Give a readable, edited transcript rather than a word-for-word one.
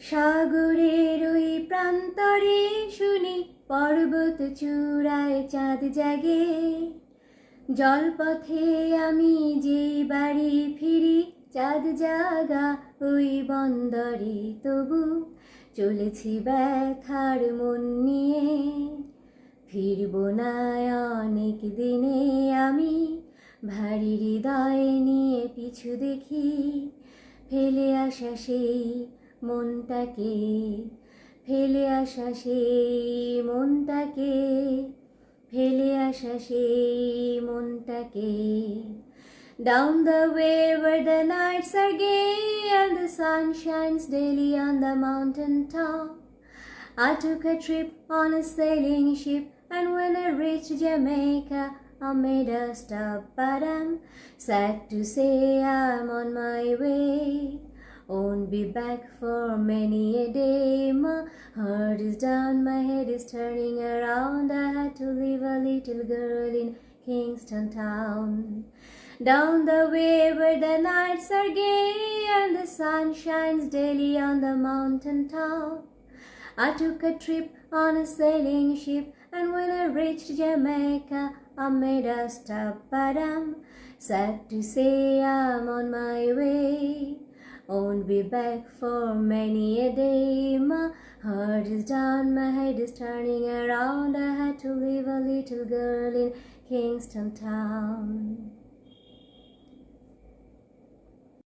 সাগরের ওই প্রান্তরে শুনি পর্বত চূড়ায় চাঁদ জাগে। জলপথে আমি যে বাড়ি ফিরি, চাঁদ জাগা ওই বন্দরে তবু চলেছি ব্যথার মন নিয়ে। ফিরব না অনেক দিনে আমি, ভারী হৃদয় নিয়ে পিছু দেখি। ফেলে আসা সেই মনটাকে, ফেলে আসা সেই মনটাকে, ফেলে আসা সেই মনটাকে। Down the way where the nights are gay and the sun shines daily on the mountain top, I took a trip on a sailing ship, and when I reached Jamaica I made a stop. But I'm sad to say I'm on my way, won't be back for many a day. My heart is down, my head is turning around. I had to leave a little girl in Kingston town. Down the way where the nights are gay and the sun shines daily on the mountain top, I took a trip on a sailing ship, and when I reached Jamaica I made a stop. But I'm sad to say I'm on my way, won't be back for many a day. My heart is down, my head is turning around. I had to leave a little girl in Kingston town.